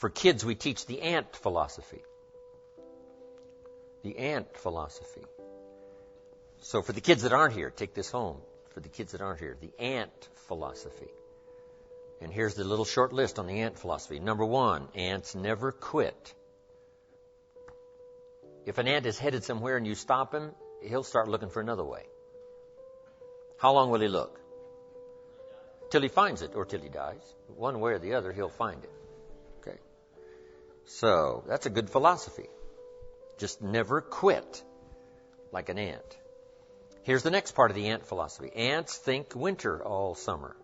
For kids, we teach the ant philosophy. The ant philosophy. So for the kids that aren't here, take this home. For the kids that aren't here, the ant philosophy. And here's the little short list on the ant philosophy. Number 1, ants never quit. If an ant is headed somewhere and you stop him, he'll start looking for another way. How long will he look? Till he finds it or till he dies. One way or the other, he'll find it. Okay. So that's a good philosophy. Just never quit like an ant. Here's the next part of the ant philosophy. Ants think winter all summer.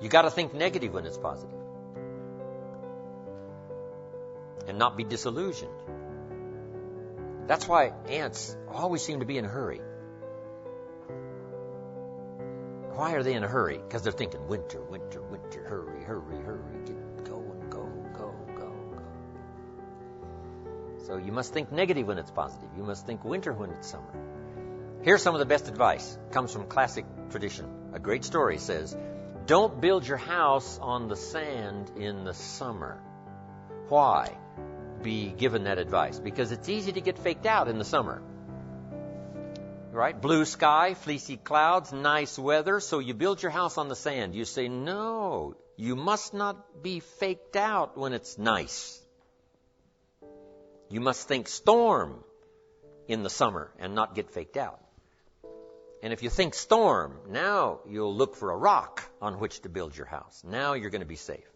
You got to think negative when it's positive. And not be disillusioned. That's why ants always seem to be in a hurry. Why are they in a hurry? Because they're thinking winter, winter, winter, hurry, hurry, hurry, get going, go, go, go, go. So you must think negative when it's positive. You must think winter when it's summer. Here's some of the best advice. It comes from classic tradition. A great story says, don't build your house on the sand in the summer. Why be given that advice? Because it's easy to get faked out in the summer. Right? Blue sky, fleecy clouds, nice weather. So you build your house on the sand. You say, no, you must not be faked out when it's nice. You must think storm in the summer and not get faked out. And if you think storm, now you'll look for a rock on which to build your house. Now you're going to be safe.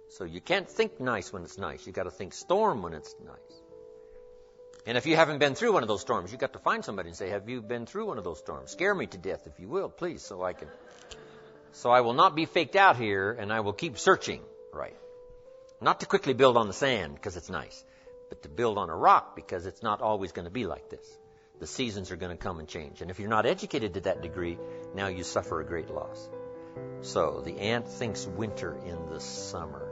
So you can't think nice when it's nice. You've got to think storm when it's nice. And if you haven't been through one of those storms, you've got to find somebody and say, have you been through one of those storms? Scare me to death, if you will, please, so I will not be faked out here, and I will keep searching, right? Not to quickly build on the sand because it's nice, but to build on a rock because it's not always going to be like this. The seasons are going to come and change. And if you're not educated to that degree, now you suffer a great loss. So the ant thinks winter in the summer.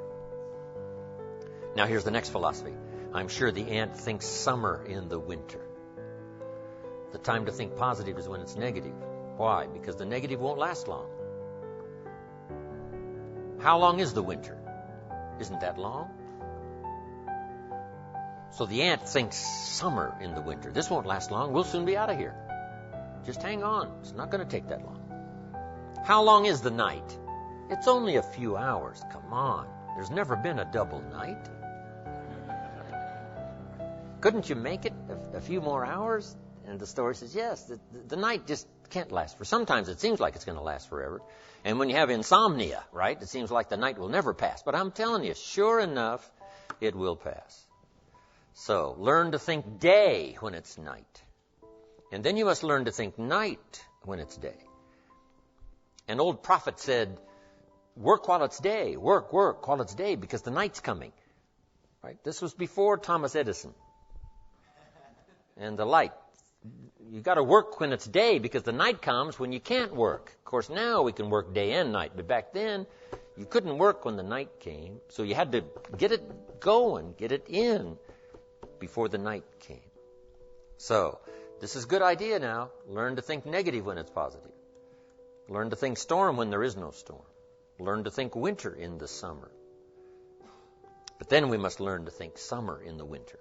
Now here's the next philosophy. I'm sure the ant thinks summer in the winter. The time to think positive is when it's negative. Why? Because the negative won't last long. How long is the winter? Isn't that long? So the ant thinks summer in the winter. This won't last long. We'll soon be out of here. Just hang on. It's not going to take that long. How long is the night? It's only a few hours. Come on. There's never been a double night. Couldn't you make it a few more hours? And the story says, yes, the night just can't last. For sometimes it seems like it's going to last forever. And when you have insomnia, right, it seems like the night will never pass. But I'm telling you, sure enough, it will pass. So learn to think day when it's night. And then you must learn to think night when it's day. An old prophet said, work while it's day. Work while it's day because the night's coming. Right? This was before Thomas Edison. And the light. You got to work when it's day because the night comes when you can't work. Of course, now we can work day and night. But back then, you couldn't work when the night came. So you had to get it going, get it in before the night came. So, this is a good idea now. Learn to think negative when it's positive. Learn to think storm when there is no storm. Learn to think winter in the summer. But then we must learn to think summer in the winter.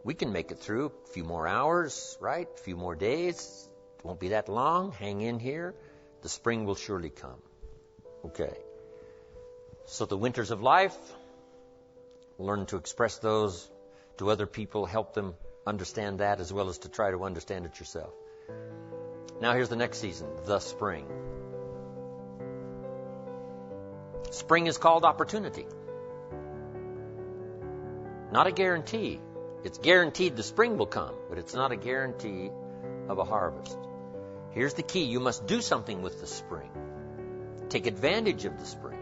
We can make it through a few more hours, right? A few more days. It won't be that long. Hang in here. The spring will surely come. Okay. So the winters of life, learn to express those to other people, help them understand that as well as to try to understand it yourself. Now here's the next season, the spring. Spring is called opportunity. Not a guarantee. It's guaranteed the spring will come, but it's not a guarantee of a harvest. Here's the key. You must do something with the spring. Take advantage of the spring.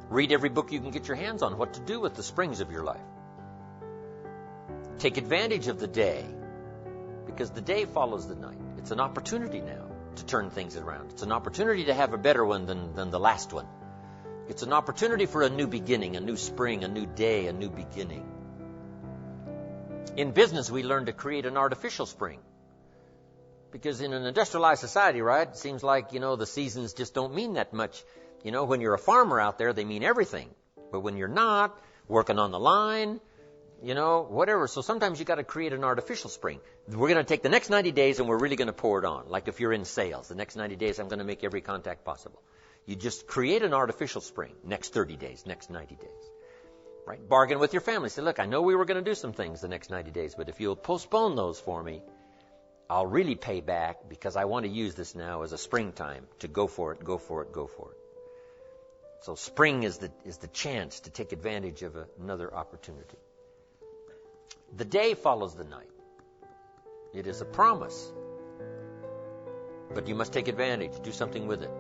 Read every book you can get your hands on what to do with the springs of your life. Take advantage of the day because the day follows the night. It's an opportunity now to turn things around. It's an opportunity to have a better one than the last one. It's an opportunity for a new beginning, a new spring, a new day, a new beginning. In business, we learn to create an artificial spring. Because in an industrialized society, right, it seems like, the seasons just don't mean that much. You know, when you're a farmer out there, they mean everything. But when you're not, working on the line, you know, whatever. So sometimes you got to create an artificial spring. We're going to take the next 90 days and we're really going to pour it on. Like if you're in sales, the next 90 days I'm going to make every contact possible. You just create an artificial spring. Next 30 days, next 90 days. Right? Bargain with your family. Say, look, I know we were going to do some things the next 90 days, but if you'll postpone those for me, I'll really pay back because I want to use this now as a springtime to go for it, go for it, go for it. So spring is the chance to take advantage of another opportunity. The day follows the night. It is a promise. But you must take advantage. Do something with it.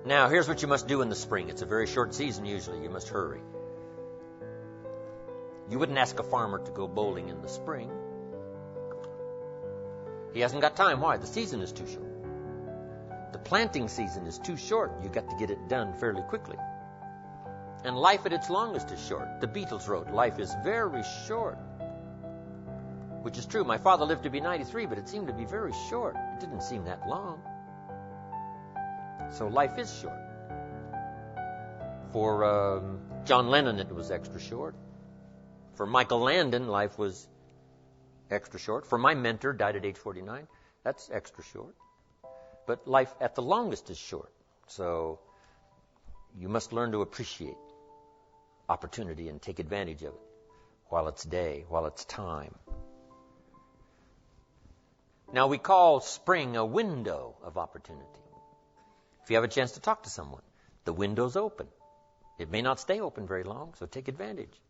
Now, here's what you must do in the spring. It's a very short season usually. You must hurry. You wouldn't ask a farmer to go bowling in the spring. He hasn't got time. Why? The season is too short. The planting season is too short. You've got to get it done fairly quickly. And life at its longest is short. The Beatles wrote, life is very short. Which is true. My father lived to be 93, but it seemed to be very short. It didn't seem that long. So life is short. For John Lennon, it was extra short. For Michael Landon, life was extra short. For my mentor, died at age 49, that's extra short. But life at the longest is short. So you must learn to appreciate opportunity and take advantage of it while it's day, while it's time. Now we call spring a window of opportunity. If you have a chance to talk to someone, the window's open. It may not stay open very long, so take advantage.